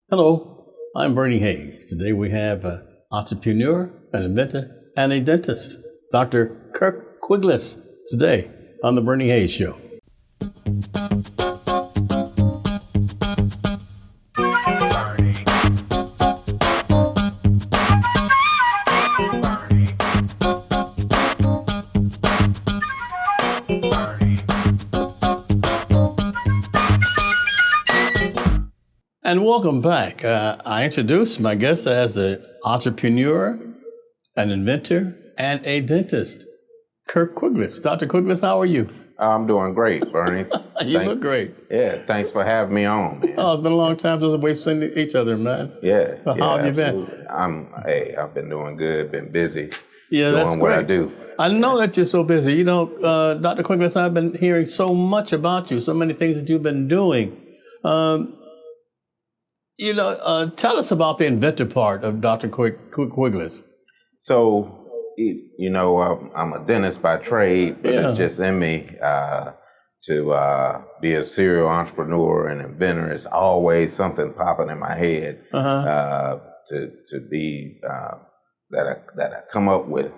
Hello, I'm Bernie Hayes. Today we have an entrepreneur, an inventor, and a dentist, Dr. Kirk Quigless, today on The Bernie Hayes Show. And welcome back. I introduced my guest as an entrepreneur, an inventor, and a dentist, Kirk Quigless. Dr. Quigless, how are you? I'm doing great, Bernie. You look great. Yeah, thanks for having me on, man. Oh, it's been a long time since we've seen each other, man. Yeah. How have you been? I've been doing good, been busy. Yeah, that's doing great. what I do. I know that you're so busy. You know, Dr. Quigless, I've been hearing so much about you, so many things that you've been doing. Tell us about the inventor part of Dr. Quigless. So, I'm a dentist by trade, but it's just in me to be a serial entrepreneur and inventor. It's always something popping in my head to be that I come up with,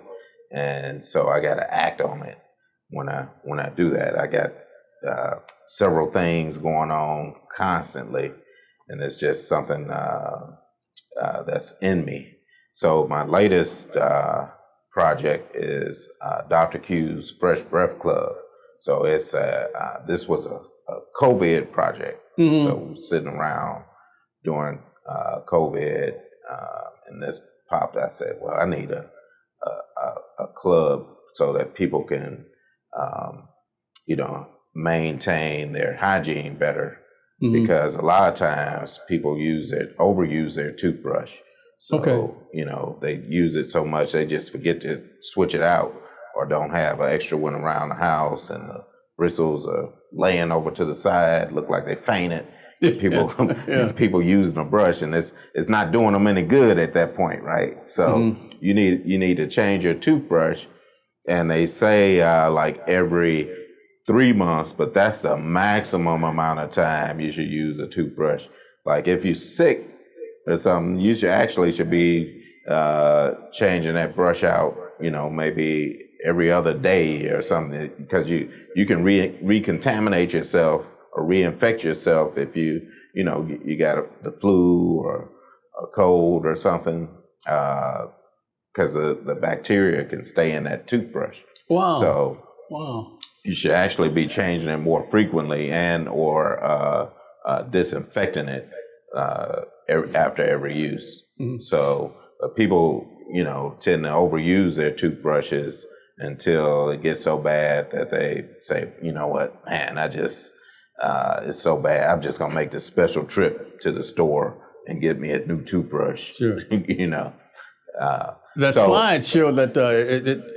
and so I got to act on it. When I do that, I got several things going on constantly. And it's just something that's in me. So my latest project is Dr. Q's Fresh Breath Club. So it's this was a COVID project. Mm-hmm. So we were sitting around during COVID, and this popped. I said, well, I need a club so that people can, maintain their hygiene better. Mm-hmm. Because a lot of times people overuse their toothbrush. So, they use it so much they just forget to switch it out or don't have an extra one around the house, and the bristles are laying over to the side, look like they fainted. People using a brush, and it's not doing them any good at that point, right? So you need to change your toothbrush, and they say like every 3 months, but that's the maximum amount of time you should use a toothbrush. Like if you're sick or something, you should be changing that brush out, maybe every other day or something, because you can recontaminate yourself or reinfect yourself if you got the flu or a cold or something, because the bacteria can stay in that toothbrush. Wow. You should actually be changing it more frequently or disinfecting it after every use. Mm-hmm. So people, tend to overuse their toothbrushes until it gets so bad that they say, you know what, man, it's so bad. I'm just going to make this special trip to the store and get me a new toothbrush. Sure. That slide showed that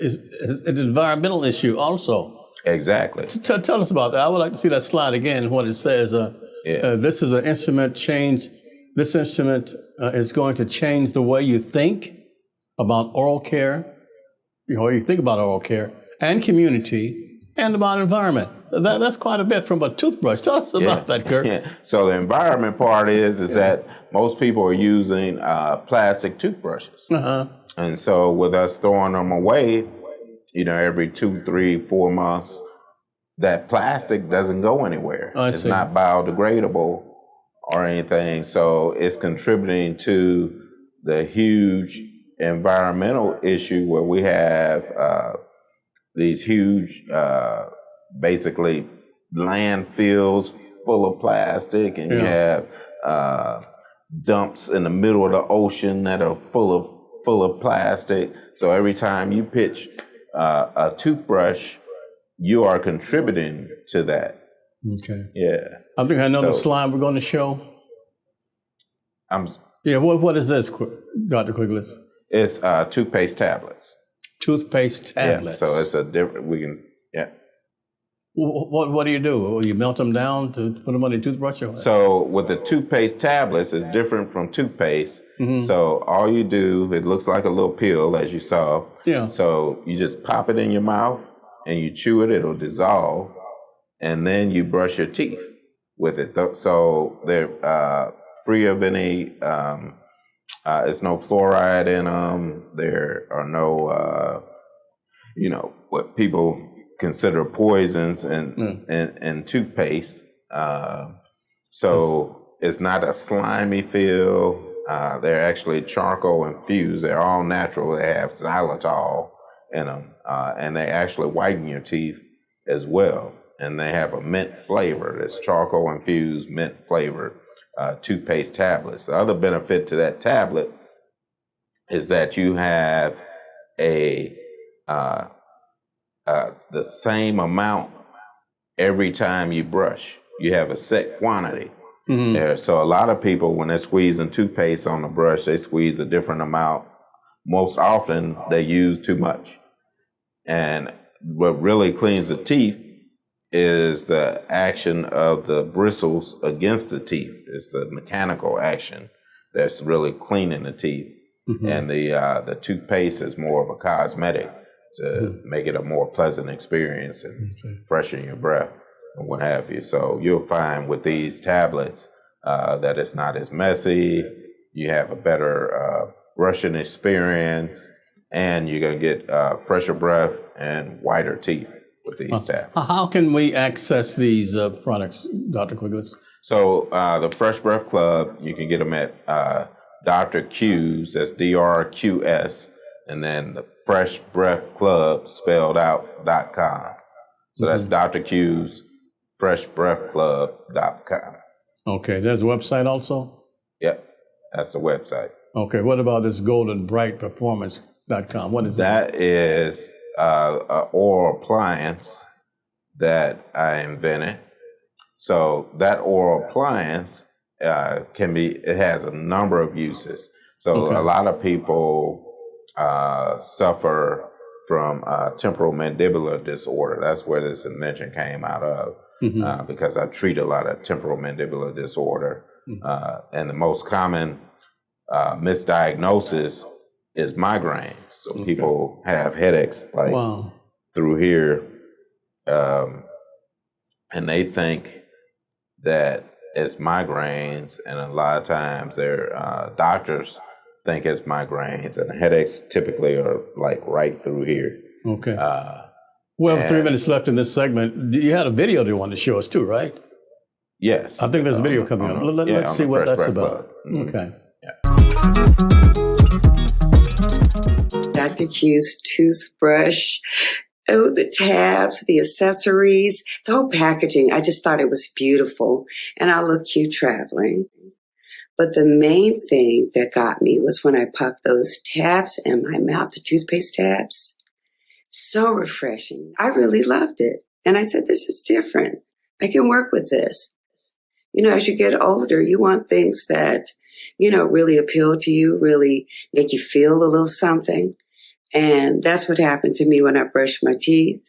it's an environmental issue also. Exactly. Tell us about that. I would like to see that slide again, what it says. This is an instrument change. This instrument is going to change the way you think about oral care, you think about oral care and community and about environment. That's quite a bit from a toothbrush. Tell us about that, Kirk. Yeah. So the environment part is that most people are using plastic toothbrushes. Uh-huh. And so with us throwing them away, every 2, 3, 4 months, that plastic doesn't go anywhere. It's not biodegradable or anything. So it's contributing to the huge environmental issue where we have these huge, basically landfills full of plastic, and you have dumps in the middle of the ocean that are full of plastic. So every time you pitch a toothbrush, you are contributing to that. Okay. Yeah. I think I know the slide we're going to show. What is this, Dr. Quigless? It's toothpaste tablets. Toothpaste tablets. Yeah, so it's a different, What do? You melt them down to put them on your toothbrush? Or? So with the toothpaste tablets, it's different from toothpaste. Mm-hmm. So all you do, it looks like a little pill, as you saw. Yeah. So you just pop it in your mouth and you chew it, it'll dissolve, and then you brush your teeth with it. So free of any. It's no fluoride in them. There are no, what people consider poisons in toothpaste. So it's not a slimy feel. They're actually charcoal infused. They're all natural. They have xylitol in them, and they actually whiten your teeth as well. And they have a mint flavor. It's charcoal infused, mint flavored toothpaste tablets. The other benefit to that tablet is that you have the same amount every time you brush. You have a set quantity. So a lot of people, when they're squeezing toothpaste on the brush, they squeeze a different amount. Most often, they use too much. And what really cleans the teeth is the action of the bristles against the teeth. It's the mechanical action that's really cleaning the teeth. And the toothpaste is more of a cosmetic to make it a more pleasant experience and freshen your breath and what have you. So you'll find with these tablets that it's not as messy. You have a better brushing experience, and you're going to get fresher breath and whiter teeth with these tablets. How can we access these products, Dr. Quigless? So the Fresh Breath Club, you can get them at Dr. Q's, that's DRQS, and then the Fresh Breath Club spelled out.com. So that's Dr. Q's, freshbreathclub.com. Okay, there's a website also? Yep, that's the website. Okay, what about this goldenbrightperformance.com? What is that? That is an oral appliance that I invented. So that oral appliance it has a number of uses. So a lot of people suffer from temporal mandibular disorder. That's where this invention came out of, because I treat a lot of temporal mandibular disorder. And the most common misdiagnosis is migraines. So people have headaches like through here, and they think that it's migraines, and a lot of times their doctors think it's migraines, and the headaches typically are like right through here. Okay. We have 3 minutes left in this segment. You had a video you wanted to show us too, right? Yes. I think there's a video coming up. Let's see what that's about. Okay. Dr. Q's toothbrush. Oh, the tabs, the accessories, the whole packaging. I just thought it was beautiful. And I look cute traveling. But the main thing that got me was when I popped those tabs in my mouth, the toothpaste tabs. So refreshing. I really loved it. And I said, this is different. I can work with this. As you get older, you want things that, really appeal to you, really make you feel a little something. And that's what happened to me when I brushed my teeth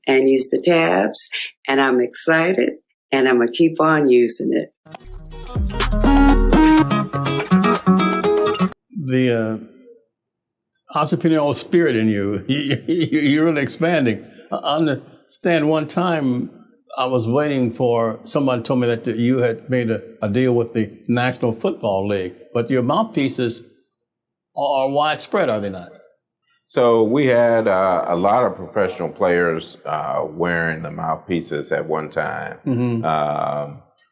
and used the tabs. And I'm excited, and I'm going to keep on using it. The entrepreneurial spirit in you, you're really expanding. I understand one time I was waiting for, someone told me that you had made a deal with the National Football League, but your mouthpieces are widespread, are they not? So we had a lot of professional players wearing the mouthpieces at one time.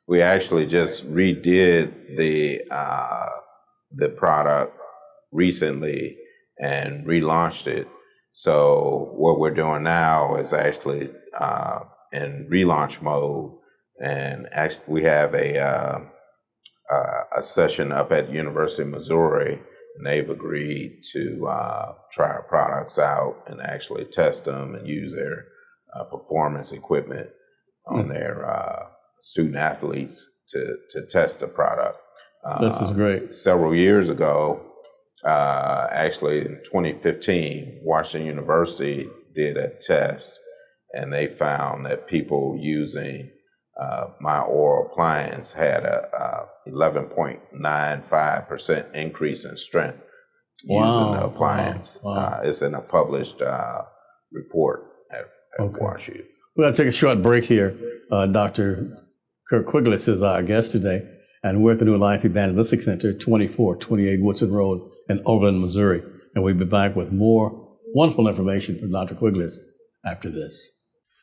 We actually just redid the product recently and relaunched it. So what we're doing now is actually in relaunch mode, and actually we have a session up at University of Missouri. And they've agreed to try our products out and actually test them and use their performance equipment on their student athletes to test the product. This is great. Several years ago, actually in 2015, Washington University did a test, and they found that people using my oral appliance had a 11.95% increase in strength using the appliance. It's in a published report at WashU. We're going to take a short break here. Dr. Kirk Quigless is our guest today. And we're at the New Life Evangelistic Center, 2428 Woodson Road in Overland, Missouri. And we'll be back with more wonderful information from Dr. Quigless after this.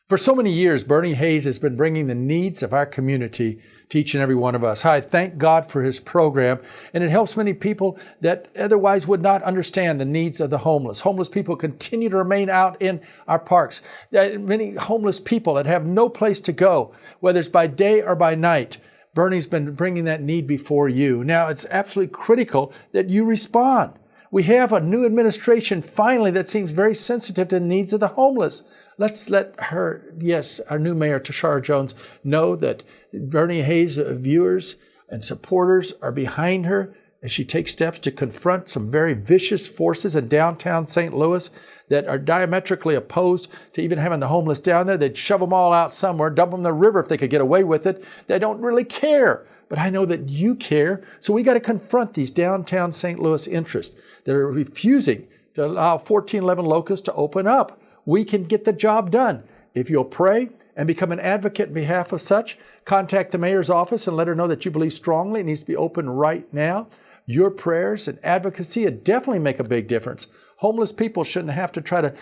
For so many years, Bernie Hayes has been bringing the needs of our community to each and every one of us. I thank God for his program, and it helps many people that otherwise would not understand the needs of the homeless. Homeless people continue to remain out in our parks. There are many homeless people that have no place to go, whether it's by day or by night. Bernie's been bringing that need before you. Now, it's absolutely critical that you respond. We have a new administration finally that seems very sensitive to the needs of the homeless. Let's let her, yes, our new mayor, Tashara Jones, know that Bernie Hayes viewers and supporters are behind her as she takes steps to confront some very vicious forces in downtown St. Louis that are diametrically opposed to even having the homeless down there. They'd shove them all out somewhere, dump them in the river if they could get away with it. They don't really care. But I know that you care, so we got to confront these downtown St. Louis interests that are refusing to allow 1411 Locust to open up. We can get the job done. If you'll pray and become an advocate in behalf of such, contact the mayor's office and let her know that you believe strongly it needs to be open right now. Your prayers and advocacy would definitely make a big difference. Homeless people shouldn't have to try to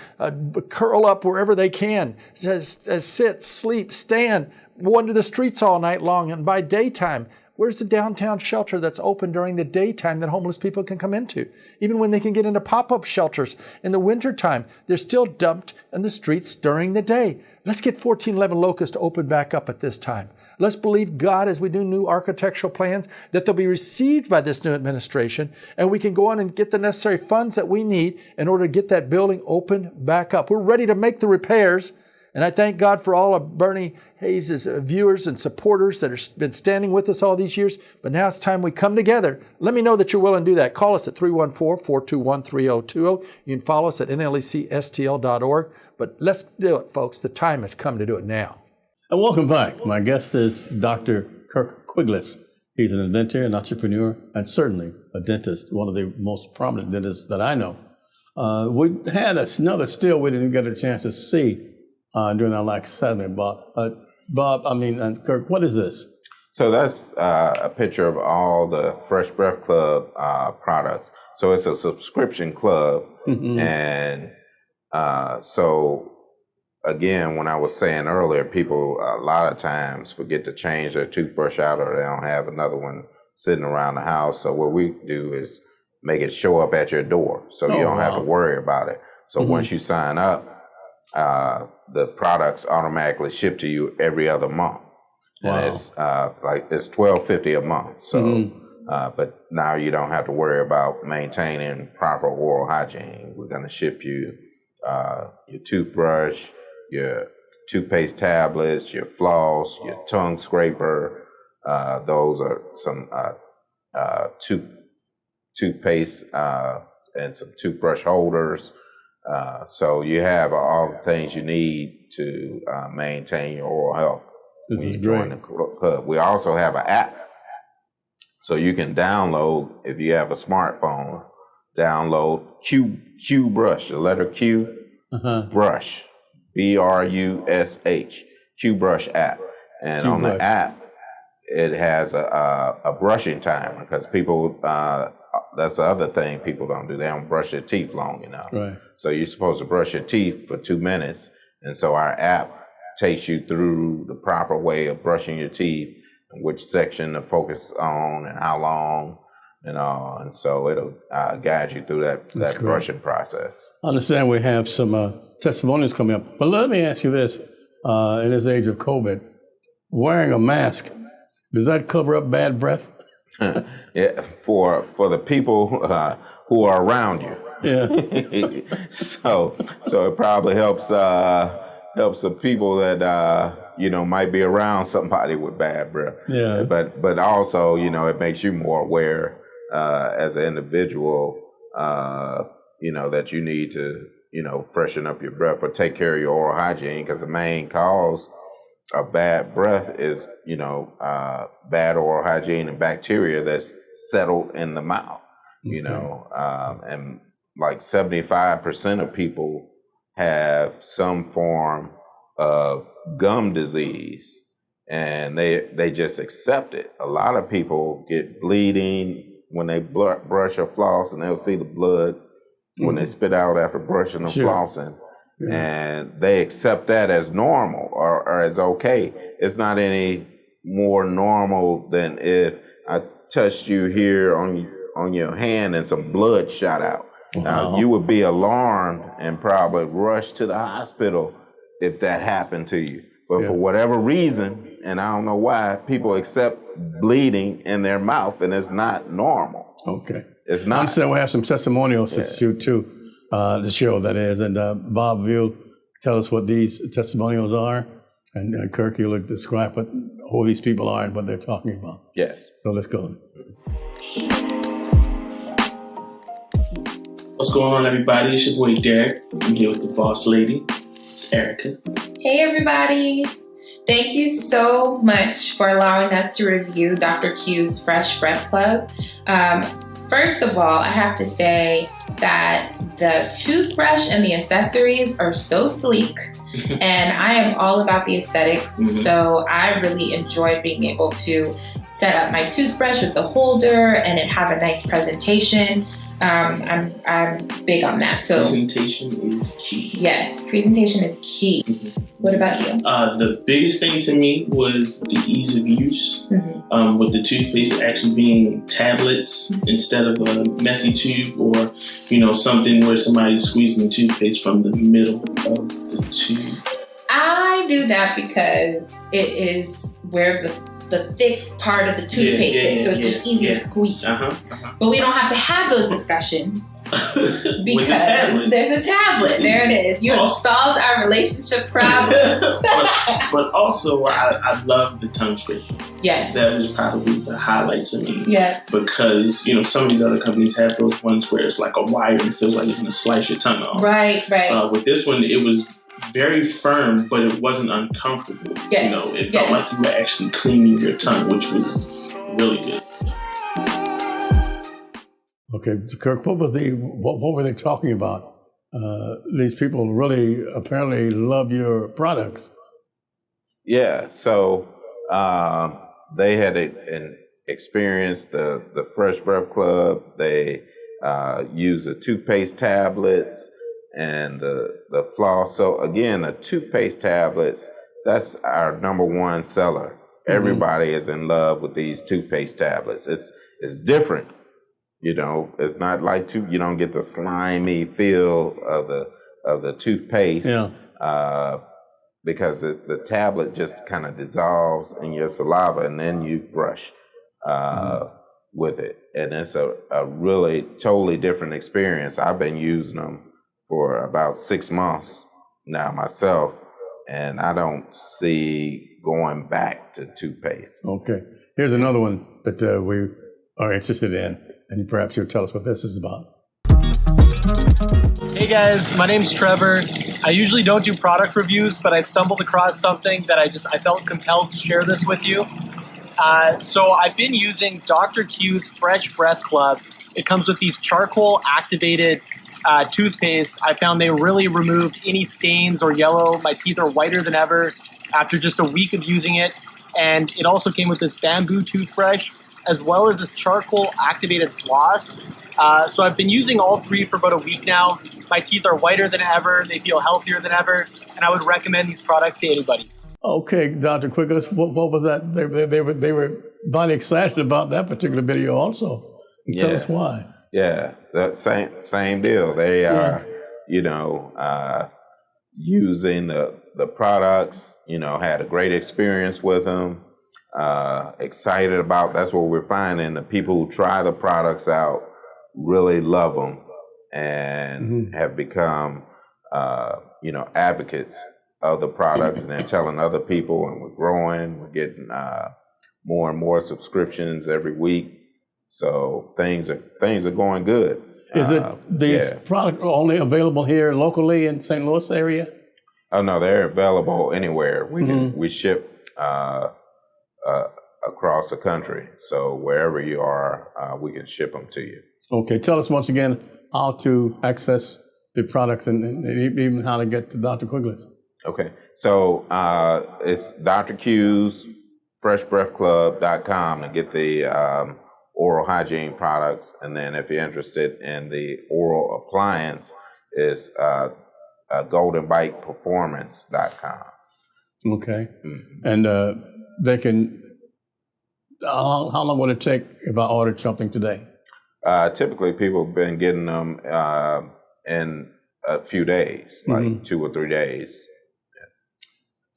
curl up wherever they can, sit, sleep, stand, wander the streets all night long, and by daytime, where's the downtown shelter that's open during the daytime that homeless people can come into? Even when they can get into pop-up shelters in the wintertime, they're still dumped in the streets during the day. Let's get 1411 Locust to open back up at this time. Let's believe God as we do new architectural plans that they'll be received by this new administration, and we can go on and get the necessary funds that we need in order to get that building open back up. We're ready to make the repairs. And I thank God for all of Bernie Hayes' viewers and supporters that have been standing with us all these years. But now it's time we come together. Let me know that you're willing to do that. Call us at 314-421-3020. You can follow us at nlecstl.org. But let's do it, folks. The time has come to do it now. And welcome back. My guest is Dr. Kirk Quigless. He's an inventor, an entrepreneur, and certainly a dentist, one of the most prominent dentists that I know. We had another still we didn't get a chance to see during our last segment, Bob. Kirk, what is this? So that's a picture of all the Fresh Breath Club products. So it's a subscription club. Mm-hmm. And so, again, when I was saying earlier, people a lot of times forget to change their toothbrush out or they don't have another one sitting around the house. So what we do is make it show up at your door so you don't have to worry about it. So once you sign up, the products automatically ship to you every other month. Wow. And it's it's $12.50 a month. So, but now you don't have to worry about maintaining proper oral hygiene. We're going to ship you your toothbrush, your toothpaste tablets, your floss, your tongue scraper. Those are some toothpaste and some toothbrush holders. So you have all the things you need to maintain your oral health when you join the club. We also have an app. So you can download, if you have a smartphone, download Q Brush, the letter Q, Brush, BRUSH, Q Brush app. And on the app, it has a brushing timer because people, that's the other thing people don't do. They don't brush their teeth long enough. Right. So you're supposed to brush your teeth for 2 minutes. And so our app takes you through the proper way of brushing your teeth and which section to focus on and how long and all. And so it'll guide you through that brushing process. I understand we have some testimonials coming up. But let me ask you this. In this age of COVID, wearing a mask, does that cover up bad breath? Yeah, for the people who are around you. Yeah. so it probably helps the people that might be around somebody with bad breath. Yeah. But also it makes you more aware as an individual that you need to freshen up your breath or take care of your oral hygiene, because the main cause of bad breath is bad oral hygiene and bacteria that's settled in the mouth. And like 75% of people have some form of gum disease, and they just accept it. A lot of people get bleeding when they brush or floss, and they'll see the blood when they spit out after brushing or flossing. And they accept that as normal or as okay. It's not any more normal than if I touched you here on your hand and some blood shot out. Now, you would be alarmed and probably rush to the hospital if that happened to you. But for whatever reason, and I don't know why, people accept bleeding in their mouth, and it's not normal. Okay. It's not. I'm saying we have some testimonials to shoot too, to show that is. And Bob, you'll tell us what these testimonials are. And Kirk, you'll describe who these people are and what they're talking about. Yes. So let's go. What's going on, everybody? It's your boy Derek. I'm here with the boss lady. It's Erica. Hey, everybody. Thank you so much for allowing us to review Dr. Q's Fresh Breath Club. First of all, I have to say that the toothbrush and the accessories are so sleek, and I am all about the aesthetics. So I really enjoyed being able to set up my toothbrush with the holder and it have a nice presentation. I'm big on that. So presentation is key. Yes, presentation is key. What about you? The biggest thing to me was the ease of use. With the toothpaste actually being tablets instead of a messy tube or, something where somebody's squeezing the toothpaste from the middle of the tube. I do that because it is where the thick part of the toothpaste is, so it's just easy to squeeze. But we don't have to have those discussions because there's a tablet. There it is. You have solved our relationship problems. but also, I love the tongue scraper. Yes. That was probably the highlight to me. Yes. Because, some of these other companies have those ones where it's like a wire and it feels like it's going to slice your tongue off. Right. With this one, it was very firm, but it wasn't uncomfortable. Yes. It felt like you were actually cleaning your tongue, which was really good. Okay, Kirk, what were they talking about? These people really apparently love your products. Yeah, so they had experienced the Fresh Breath Club. They use the toothpaste tablets and the floss. So again, the toothpaste tablets, that's our number one seller. Everybody is in love with these toothpaste tablets. It's different. It's not like you don't get the slimy feel of the toothpaste. Because the tablet just kind of dissolves in your saliva and then you brush with it. And it's a really totally different experience. I've been using them for about 6 months now myself, and I don't see going back to toothpaste. Okay. Here's another one that we are interested in, and perhaps you'll tell us what this is about. Hey guys, my name's Trevor. I usually don't do product reviews, but I stumbled across something that I felt compelled to share this with you. So I've been using Dr. Q's Fresh Breath Club. It comes with these charcoal activated toothpaste. I found they really removed any stains or yellow. My teeth are whiter than ever after just a week of using it. And it also came with this bamboo toothbrush as well as this charcoal activated floss. So I've been using all three for about a week now. My teeth are whiter than ever. They feel healthier than ever. And I would recommend these products to anybody. Okay, Dr. Quigless, what was that? They were mighty excited about that particular video also. Tell us why. Yeah, that same deal. They are, using the products, had a great experience with them, excited about, that's what we're finding. The people who try the products out really love them and have become, advocates of the product, and they're telling other people, and we're growing. We're getting more and more subscriptions every week. So things are going good. Is it these products only available here locally in St. Louis area? Oh no, they're available anywhere. We ship across the country. So wherever you are, we can ship them to you. Okay, tell us once again how to access the products and even how to get to Dr. Quigless. Okay. So it's Dr. Q's freshbreathclub.com to get the oral hygiene products. And then if you're interested in the oral appliance, it's goldenbiteperformance.com. Okay. And they can, how long would it take if I ordered something today? Typically, people have been getting them in a few days, like 2 or 3 days.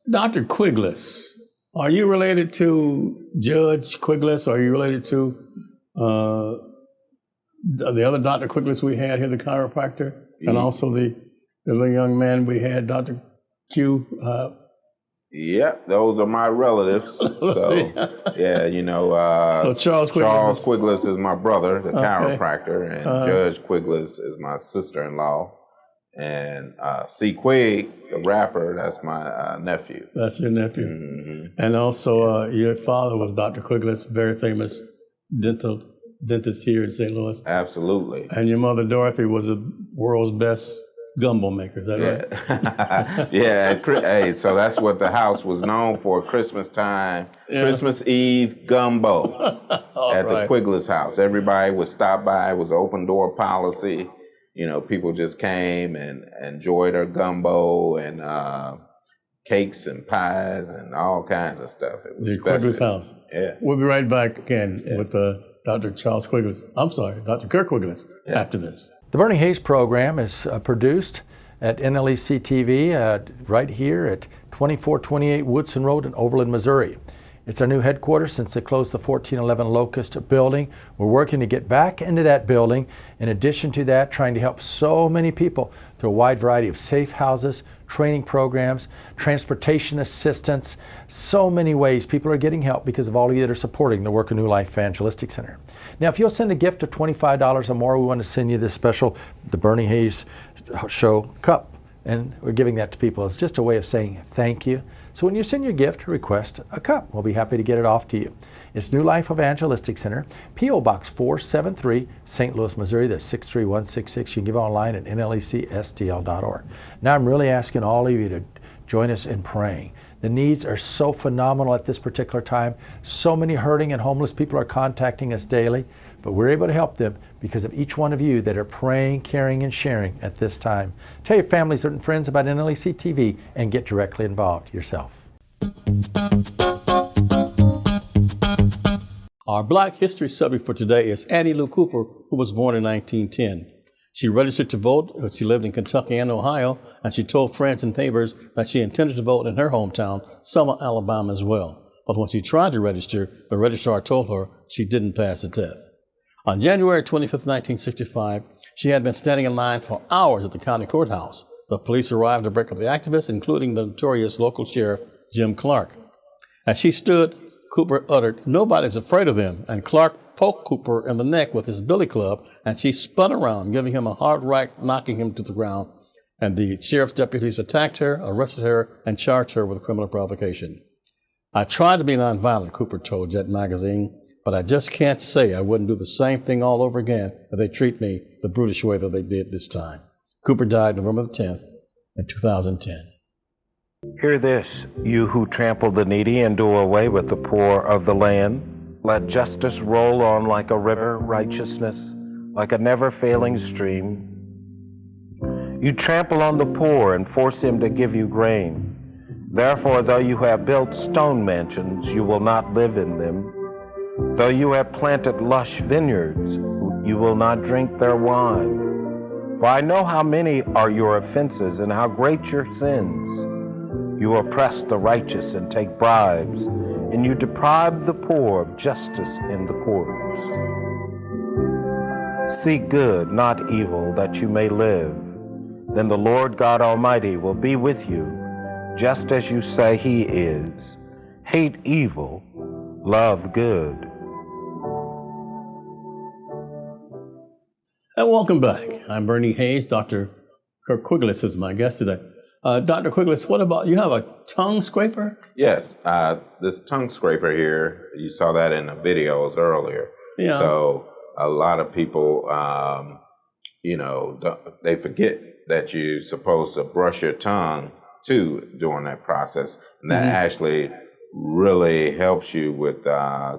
Dr. Quigless, are you related to Judge Quigless? Are you related to the other Dr. Quigless we had here, the chiropractor? And also the little young man we had, Dr. Q? Yep, those are my relatives. So, yeah, you know, so Charles Quigless is my brother, the chiropractor, and Judge Quigless is my sister-in-law. And C. Quig, the rapper, that's my nephew. That's your nephew. Mm-hmm. And also, your father was Dr. Quigless, very famous dentist here in St. Louis. Absolutely. And your mother, Dorothy, was the world's best gumbo maker. Is that right? Yeah. Hey, so that's what the house was known for, Christmas time, Christmas Eve gumbo at the Quigless house. Everybody would stop by. It was an open door policy. You know, people just came and enjoyed our gumbo and cakes and pies and all kinds of stuff. It was the Quigless house. Yeah. We'll be right back again with Dr. Charles Quigless. I'm sorry, Dr. Kirk Quigless after this. The Bernie Hayes program is produced at NLEC TV right here at 2428 Woodson Road in Overland, Missouri. It's our new headquarters since they closed the 1411 Locust building. We're working to get back into that building. In addition to that, trying to help so many people through a wide variety of safe houses, training programs, transportation assistance, so many ways people are getting help because of all of you that are supporting the work of New Life Evangelistic Center. Now, if you'll send a gift of $25 or more, we want to send you this special, the Bernie Hayes Show cup. And we're giving that to people. It's just a way of saying thank you. So when you send your gift, request a cup. We'll be happy to get it off to you. It's New Life Evangelistic Center, P.O. Box 473, St. Louis, Missouri. That's 63166. You can give online at nlecsdl.org. Now I'm really asking all of you to join us in praying. The needs are so phenomenal at this particular time. So many hurting and homeless people are contacting us daily, but we're able to help them because of each one of you that are praying, caring, and sharing at this time. Tell your families and friends about NLEC TV and get directly involved yourself. Our Black History subject for today is Annie Lou Cooper, who was born in 1910. She registered to vote. She lived in Kentucky and Ohio, and she told friends and neighbors that she intended to vote in her hometown, Selma, Alabama, as well. But when she tried to register, the registrar told her she didn't pass the test. On January 25, 1965, she had been standing in line for hours at the county courthouse. The police arrived to break up the activists, including the notorious local sheriff, Jim Clark. As she stood, Cooper uttered, "Nobody's afraid of them," and Clark poked Cooper in the neck with his billy club, and she spun around, giving him a hard right, knocking him to the ground. And the sheriff's deputies attacked her, arrested her, and charged her with criminal provocation. "I tried to be nonviolent," Cooper told Jet magazine, "but I just can't say I wouldn't do the same thing all over again if they treat me the brutish way that they did this time." Cooper died November the 10th in 2010. Hear this, you who trample the needy and do away with the poor of the land. Let justice roll on like a river, righteousness like a never-failing stream. You trample on the poor and force him to give you grain. Therefore, though you have built stone mansions, you will not live in them. Though you have planted lush vineyards, you will not drink their wine. For I know how many are your offenses and how great your sins. You oppress the righteous and take bribes, and you deprive the poor of justice in the courts. Seek good, not evil, that you may live. Then the Lord God Almighty will be with you, just as you say He is. Hate evil, love good. And welcome back. I'm Bernie Hayes. Dr. Kirk Quigless is my guest today. Dr. Quigless, what about, you have a tongue scraper? Yes, this tongue scraper here, you saw that in the videos earlier. Yeah. So a lot of people, they forget that you're supposed to brush your tongue too during that process. And that actually really helps you with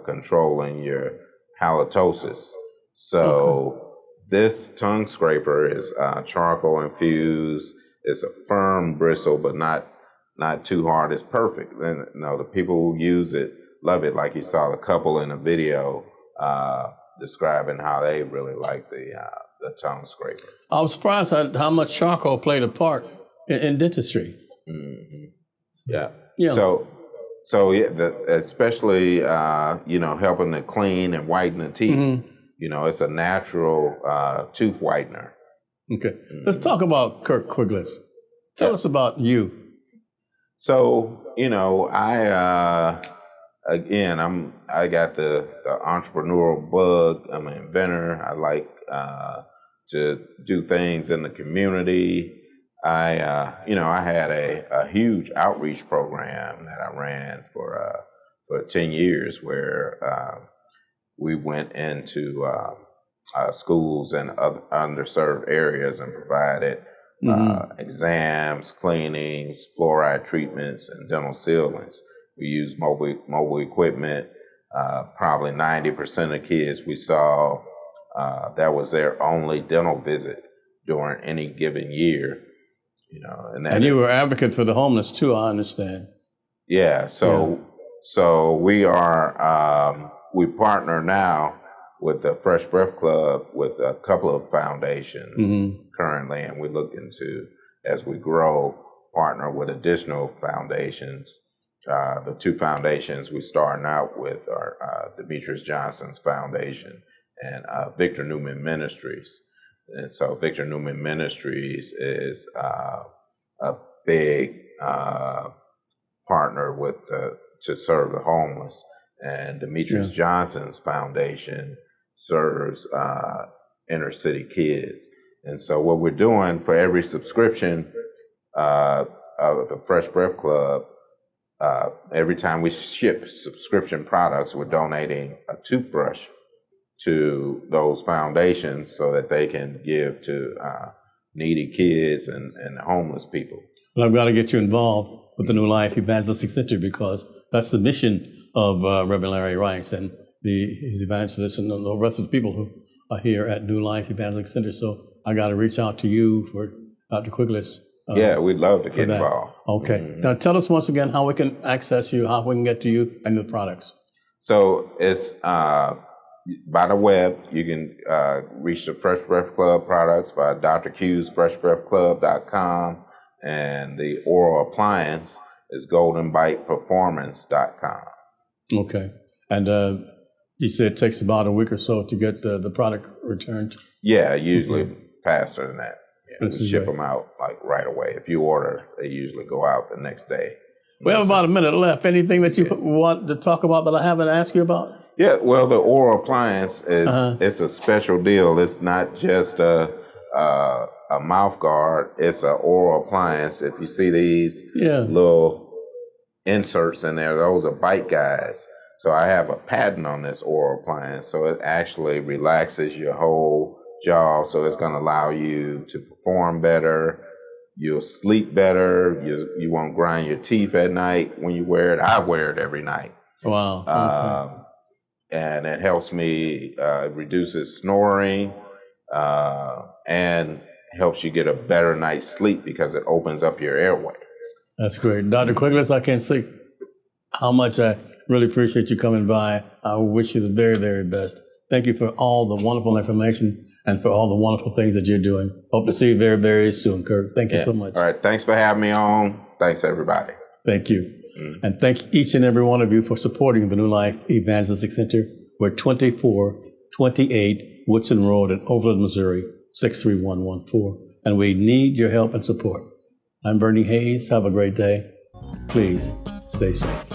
controlling your halitosis. So this tongue scraper is charcoal infused. It's a firm bristle, but not too hard. It's perfect. And the people who use it love it. Like you saw the couple in the video describing how they really like the tongue scraper. I was surprised at how much charcoal played a part in dentistry. Yeah. So yeah, especially helping to clean and whiten the teeth. It's a natural tooth whitener. Okay. Let's talk about Kirk Quigless. Tell us about you. So, I got the entrepreneurial bug. I'm an inventor. I like to do things in the community. I had a huge outreach program that I ran for 10 years where we went into schools and other underserved areas and provided exams, cleanings, fluoride treatments, and dental sealants. We used mobile equipment. Probably 90% of kids we saw, that was their only dental visit during any given year. And you were advocate for the homeless too, I understand. Yeah. So we are, we partner now with the Fresh Breath Club with a couple of foundations currently, and we're looking to, as we grow, partner with additional foundations. The two foundations we're starting out with are Demetrius Johnson's Foundation and Victor Newman Ministries. And so Victor Newman Ministries is a big partner with to serve the homeless. And Demetrius Johnson's foundation serves inner city kids. And so what we're doing for every subscription of the Fresh Breath Club, every time we ship subscription products, we're donating a toothbrush to those foundations so that they can give to needy kids and homeless people. Well, I've got to get you involved with the New Life Evangelistic Center because that's the mission of Reverend Larry Rice and his evangelists and the rest of the people who are here at New Life Evangelistic Center. So I got to reach out to you for Dr. Quigless. We'd love to get involved. Okay. Now tell us once again how we can access you, how we can get to you and the products. So it's by the web. You can reach the Fresh Breath Club products by Dr. Q's freshbreathclub.com, and the oral appliance is goldenbiteperformance.com. Okay. And you said it takes about a week or so to get the product returned? Yeah, usually faster than that. Yeah, we ship them out like right away. If you order, they usually go out the next day. We have about a minute left. Anything that you want to talk about that I haven't asked you about? Yeah, well, the oral appliance is it's a special deal. It's not just a mouth guard. It's an oral appliance. If you see these little inserts in there, those are bite guides. So I have a patent on this oral appliance. So it actually relaxes your whole jaw. So it's going to allow you to perform better. You'll sleep better. You won't grind your teeth at night when you wear it. I wear it every night. Wow. And it helps me, reduces snoring, and helps you get a better night's sleep because it opens up your airway. That's great. Dr. Quigless, I can't say how much I really appreciate you coming by. I wish you the very, very best. Thank you for all the wonderful information and for all the wonderful things that you're doing. Hope to see you very, very soon, Kirk. Thank you so much. All right. Thanks for having me on. Thanks, everybody. Thank you. And thank each and every one of you for supporting the New Life Evangelistic Center. We're 2428 Woodson Road in Overland, Missouri, 63114. And we need your help and support. I'm Bernie Hayes. Have a great day. Please stay safe.